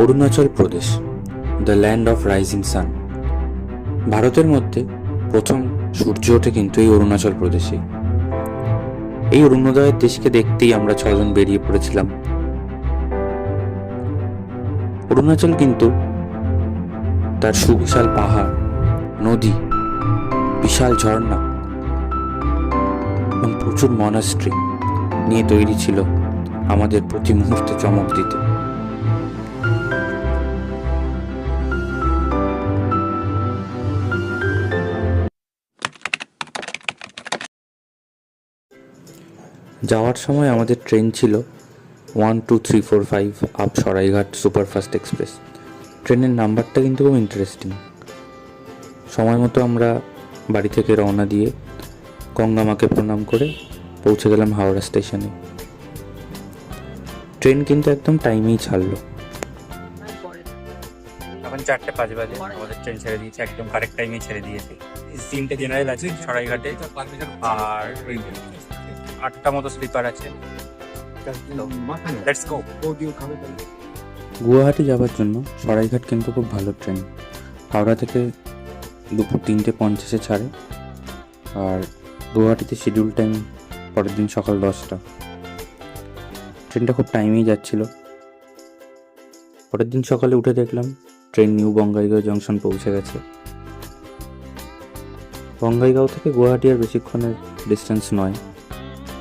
Arunachal Pradesh, the land of rising sun. ভারতের মধ্যে প্রথম সূর্য ওঠে কিন্তু এই অরুণাচল প্রদেশে। এই অরুণোদয়ের দেশকে দেখতেই আমরা 6 জন বেরিয়ে পড়েছিলাম। অরুণাচল কিন্তু তার সুবিশাল পাহাড়, নদী, বিশাল ঝর্ণা এবং প্রচুর মনাস্ট্রি নিয়ে তৈরি ছিল আমাদের প্রতি মুহূর্তে চমক দিতে। যাওয়ার সময় আমাদের ট্রেন ছিল 12345 আপ সরাইঘাট সুপারফাস্ট এক্সপ্রেস। ট্রেনের নাম্বারটা কিন্তু খুব ইন্টারেস্টিং। সময় মতো আমরা বাড়ি থেকে রওনা দিয়ে গঙ্গামাকে প্রণাম করে পৌঁছে গেলাম হাওড়া স্টেশনে। ট্রেন কিন্তু একদম টাইমেই ছাড়লো। এখন 4:05 বাজে আমাদের ট্রেন ছেড়ে দিয়েছে, একদম কারেক্ট টাইমে ছেড়ে দিয়েছে। 3টে জেনারেল আছে সরাইঘাটে, আর 8টা মতো স্লিপার আছে। Let's go. গুয়াহাটি যাওয়ার জন্য সরাইঘাট কিন্তু খুব ভালো ট্রেন। হাওড়া থেকে দুপুর 3:50 ছাড়ে, আর গুয়াহাটিতে শিডিউল টাইম পরের দিন সকাল 10টা। ট্রেনটা খুব টাইমেই যাচ্ছিল। পরের দিন সকালে উঠে দেখলাম ট্রেন নিউ বঙ্গাইগাঁও জংশন পৌঁছে গেছে। বঙ্গাইগাঁও থেকে গুয়াহাটি আর বেশিক্ষণের ডিস্টেন্স নয়।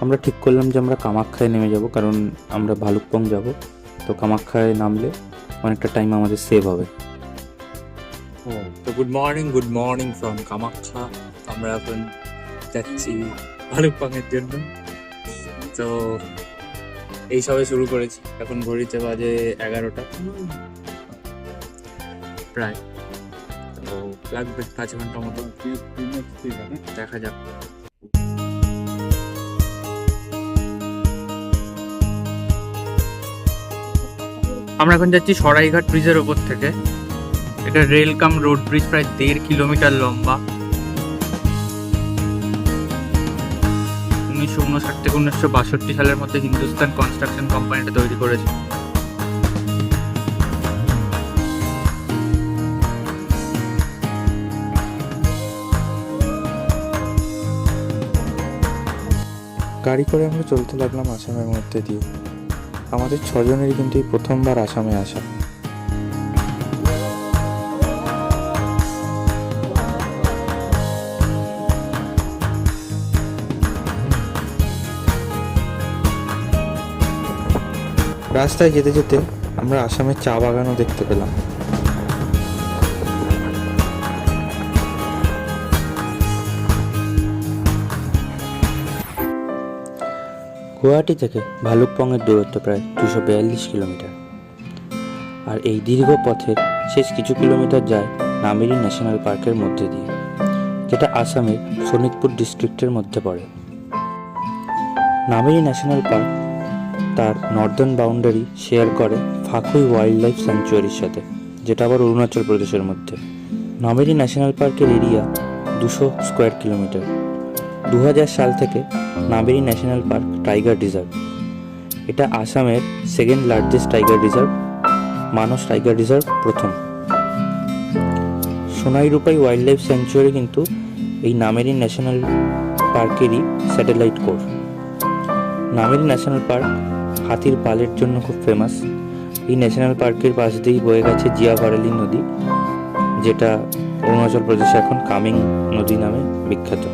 আমরা ঠিক করলাম যে আমরা কামাখ্যায় নেমে যাব, কারণ আমরা ভালুকপং যাব। তো কামাখ্যায় নামলে অনেকটা টাইম আমাদের সেভ হবে। তো গুড মর্নিং ফ্রম কামাখ্যা। আমরা এখন যাচ্ছি ভালুকপংয়ের জন্য। তো এই সবে শুরু করেছি, এখন ঘড়িতে বাজে 11টা প্রায়। তো লাগবে 5 ঘন্টা মতো, দেখা যাক। আমরা এখন যাচ্ছি সরাইঘাট ব্রিজের ওপর থেকে। এটা রেল কাম রোড ব্রিজ, প্রায় 1.5 কিলোমিটার লম্বা। 1959 থেকে 1962 সালের মধ্যে হিন্দুস্তান কনস্ট্রাকশন কোম্পানিটা তৈরি করেছে। গাড়ি করে আমরা চলতে লাগলাম আসামের মধ্যে দিয়ে। আমাদের 6 জনেরই কিন্তু এই প্রথমবার আসামে আসা। রাস্তায় যেতে যেতে আমরা আসামের চা বাগানও দেখতে পেলাম। গুয়াহাটি থেকে ভালুকপংয়ের দূরত্ব প্রায় 242 কিলোমিটার। আর এই দীর্ঘ পথের শেষ কিছু কিলোমিটার যায় নামেরি ন্যাশনাল পার্কের মধ্যে দিয়ে, যেটা আসামের শোনিতপুর ডিস্ট্রিক্টের মধ্যে পড়ে। নামেরি ন্যাশনাল পার্ক তার নর্দার্ন বাউন্ডারি শেয়ার করে ফাকুই ওয়াইল্ড লাইফ স্যাংচুয়ারির সাথে, যেটা আবার অরুণাচল প্রদেশের মধ্যে। নামেরি ন্যাশনাল পার্কের এরিয়া 200 স্কোয়ার কিলোমিটার। 2000 সাল থেকে Nameri national park tiger reserve. এটা আসামের second largest tiger reserve, Manas tiger reserve প্রথম। Sonai Rupai wildlife sanctuary কিন্তু এই নামেরি ন্যাশনাল পার্কেরই satellite core. Nameri national park হাতির পালের জন্য খুব ফেমাস। এই ন্যাশনাল পার্কের পাশ দিয়েই বয়ে গেছে জিয়া ভারালি নদী, যেটা অরুণাচল প্রদেশে এখন কামিং নদী নামে বিখ্যাত।